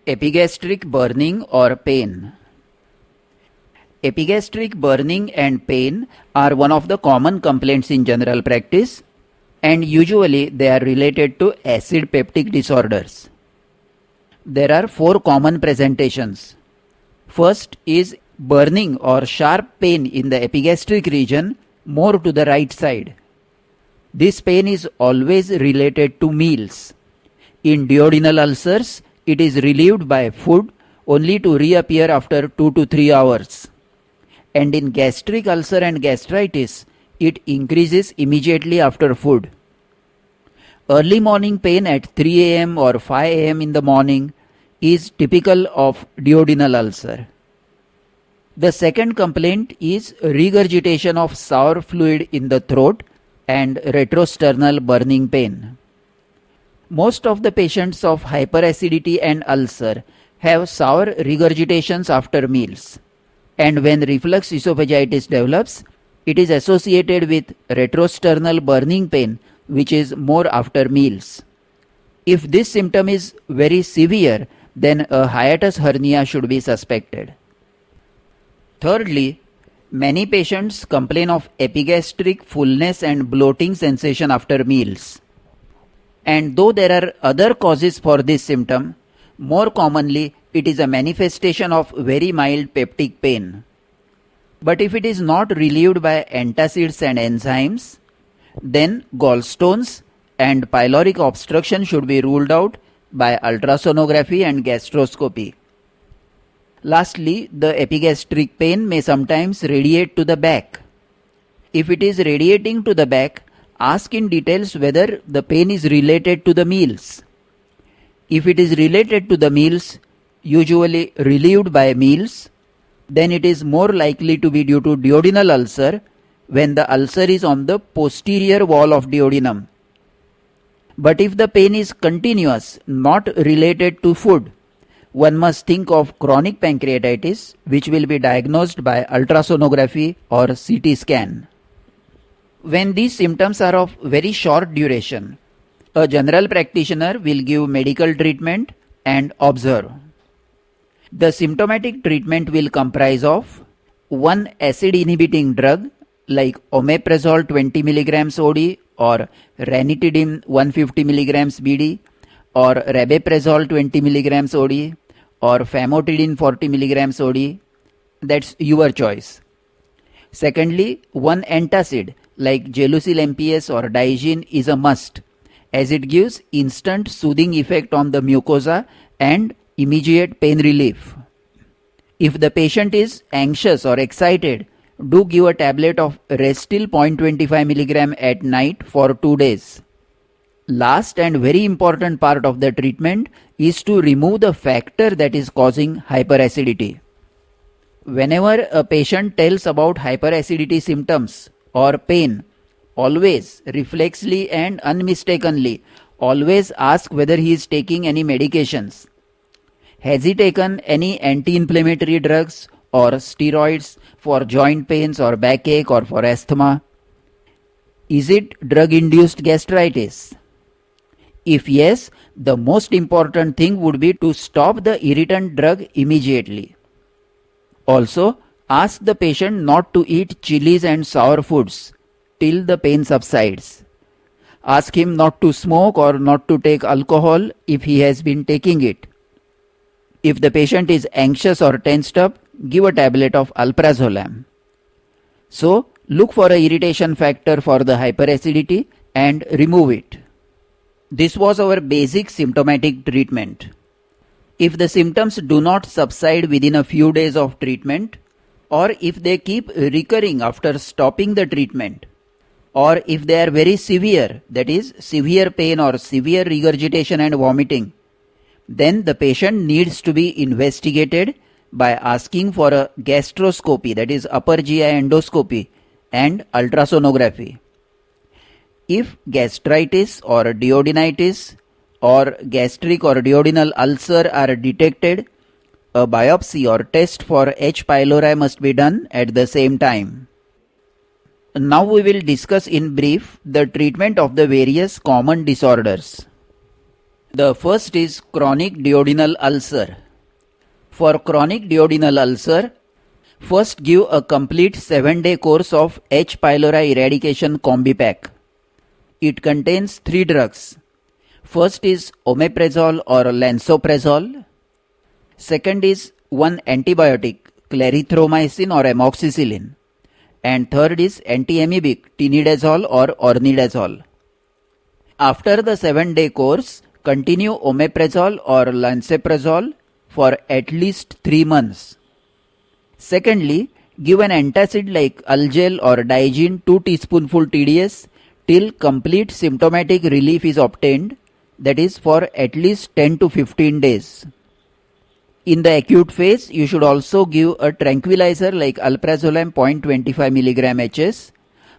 Epigastric burning or pain. Epigastric burning and pain are one of the common complaints in general practice, and usually they are related to acid peptic disorders. There are four common presentations. First is burning or sharp pain in the epigastric region, more to the right side. This pain is always related to meals. In duodenal ulcers, it is relieved by food only to reappear after 2 to 3 hours. And in gastric ulcer and gastritis, it increases immediately after food. Early morning pain at 3 am or 5 am in the morning is typical of duodenal ulcer. The second complaint is regurgitation of sour fluid in the throat and retrosternal burning pain. Most of the patients of hyperacidity and ulcer have sour regurgitations after meals, and when reflux esophagitis develops, it is associated with retrosternal burning pain, which is more after meals. If this symptom is very severe, then a hiatus hernia should be suspected. Thirdly, many patients complain of epigastric fullness and bloating sensation after meals. And though there are other causes for this symptom, more commonly it is a manifestation of very mild peptic pain. But if it is not relieved by antacids and enzymes, then gallstones and pyloric obstruction should be ruled out by ultrasonography and gastroscopy. Lastly, the epigastric pain may sometimes radiate to the back. If it is radiating to the back, ask in details whether the pain is related to the meals. If it is related to the meals, usually relieved by meals, then it is more likely to be due to duodenal ulcer when the ulcer is on the posterior wall of duodenum. But if the pain is continuous, not related to food, one must think of chronic pancreatitis, which will be diagnosed by ultrasonography or CT scan. When these symptoms are of very short duration, a general practitioner will give medical treatment and observe. The symptomatic treatment will comprise of one acid-inhibiting drug like omeprazole 20 mg OD or ranitidine 150 mg BD or rabeprazole 20 mg OD or famotidine 40 mg OD. That's your choice. Secondly, one antacid like Gelusil MPS or Digen is a must, as it gives instant soothing effect on the mucosa and immediate pain relief. If the patient is anxious or excited, do give a tablet of Restil 0.25 mg at night for 2 days. Last and very important part of the treatment is to remove the factor that is causing hyperacidity. Whenever a patient tells about hyperacidity symptoms or pain, always, reflexly and unmistakenly, always ask whether he is taking any medications. Has he taken any anti-inflammatory drugs or steroids for joint pains or backache or for asthma? Is it drug-induced gastritis? If yes, the most important thing would be to stop the irritant drug immediately. Also, ask the patient not to eat chilies and sour foods till the pain subsides. Ask him not to smoke or not to take alcohol if he has been taking it. If the patient is anxious or tensed up, give a tablet of alprazolam. So, look for an irritation factor for the hyperacidity and remove it. This was our basic symptomatic treatment. If the symptoms do not subside within a few days of treatment, or if they keep recurring after stopping the treatment, or if they are very severe, that is severe pain or severe regurgitation and vomiting, then the patient needs to be investigated by asking for a gastroscopy, that is upper GI endoscopy, and ultrasonography. If gastritis or duodenitis or gastric or duodenal ulcer are detected, a biopsy or test for H. pylori must be done at the same time. Now we will discuss in brief the treatment of the various common disorders. The first is chronic duodenal ulcer. For chronic duodenal ulcer, first give a complete 7-day course of H. pylori eradication combi pack. It contains 3 drugs. First is omeprazole or lansoprazole. Second is one antibiotic, clarithromycin or amoxicillin. And third is antiamoebic, tinidazole or ornidazole. After the 7-day course, continue omeprazole or lansoprazole for at least 3 months. Secondly, give an antacid like Algel or Digen 2 teaspoonful TDS till complete symptomatic relief is obtained, that is for at least 10 to 15 days. In the acute phase, you should also give a tranquilizer like alprazolam 0.25 mg HS,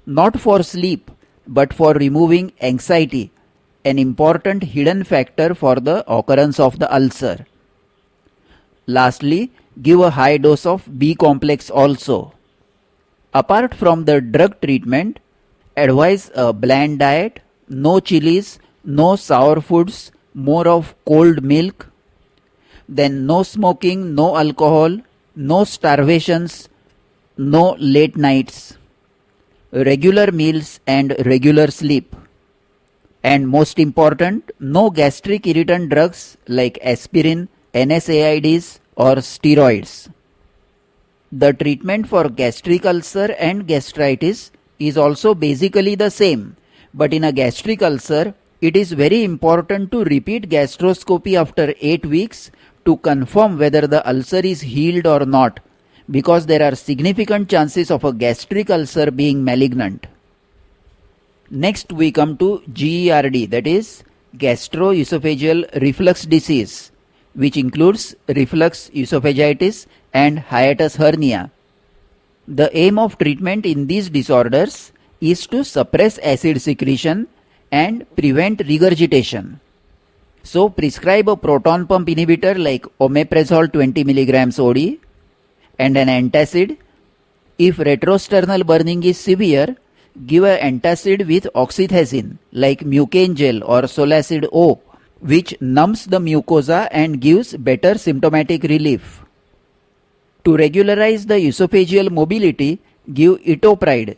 not for sleep but for removing anxiety, an important hidden factor for the occurrence of the ulcer. Lastly, give a high dose of B complex also. Apart from the drug treatment, advise a bland diet, no chilies, no sour foods, more of cold milk. Then no smoking, no alcohol, no starvations, no late nights, regular meals and regular sleep. And most important, no gastric irritant drugs like aspirin, NSAIDs or steroids. The treatment for gastric ulcer and gastritis is also basically the same, but in a gastric ulcer, it is very important to repeat gastroscopy after 8 weeks to confirm whether the ulcer is healed or not, because there are significant chances of a gastric ulcer being malignant. Next we come to GERD, that is gastroesophageal reflux disease, which includes reflux esophagitis and hiatus hernia. The aim of treatment in these disorders is to suppress acid secretion and prevent regurgitation. So prescribe a proton pump inhibitor like omeprazole 20 mg OD and an antacid. If retrosternal burning is severe, give an antacid with oxythecin like mucane gel or solacid O, which numbs the mucosa and gives better symptomatic relief. To regularize the esophageal mobility, give etopride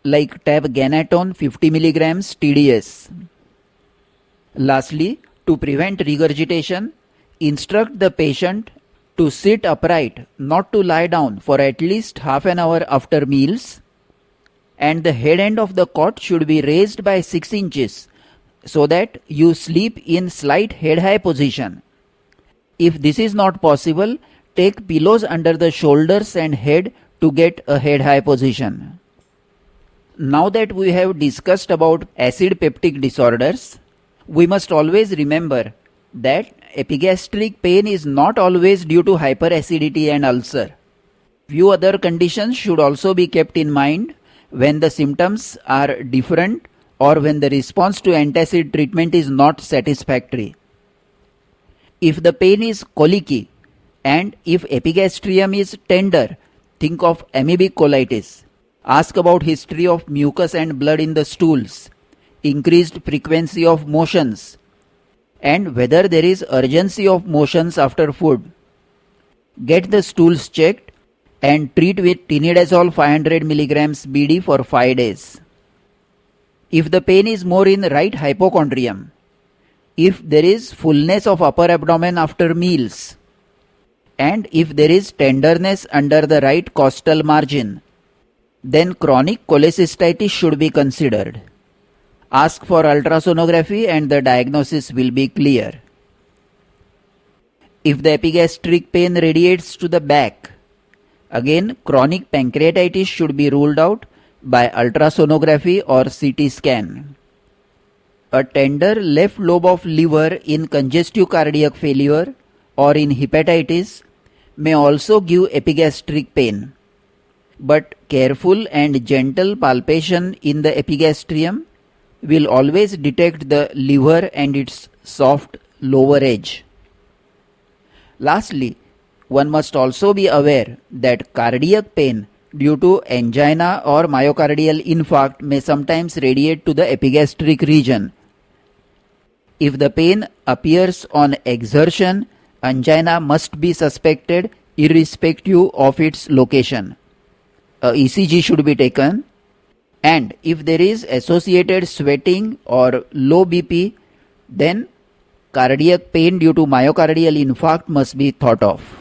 like tabganatone 50 mg TDS. Lastly, to prevent regurgitation, instruct the patient to sit upright, not to lie down, for at least half an hour after meals, and the head end of the cot should be raised by 6 inches so that you sleep in slight head high position. If this is not possible, take pillows under the shoulders and head to get a head high position. Now that we have discussed about acid peptic disorders, we must always remember that epigastric pain is not always due to hyperacidity and ulcer. Few other conditions should also be kept in mind when the symptoms are different or when the response to antacid treatment is not satisfactory. If the pain is colicky and if epigastrium is tender, think of amoebic colitis. Ask about history of mucus and blood in the stools, increased frequency of motions, and whether there is urgency of motions after food. Get the stools checked and treat with tinidazole 500 mg BD for 5 days. If the pain is more in right hypochondrium, if there is fullness of upper abdomen after meals, and if there is tenderness under the right costal margin, then chronic cholecystitis should be considered. Ask for ultrasonography and the diagnosis will be clear. If the epigastric pain radiates to the back, again chronic pancreatitis should be ruled out by ultrasonography or CT scan. A tender left lobe of liver in congestive cardiac failure or in hepatitis may also give epigastric pain, but careful and gentle palpation in the epigastrium will always detect the liver and its soft lower edge. Lastly, one must also be aware that cardiac pain due to angina or myocardial infarct may sometimes radiate to the epigastric region. If the pain appears on exertion, angina must be suspected irrespective of its location. A ECG should be taken, and if there is associated sweating or low BP, then cardiac pain due to myocardial infarct must be thought of.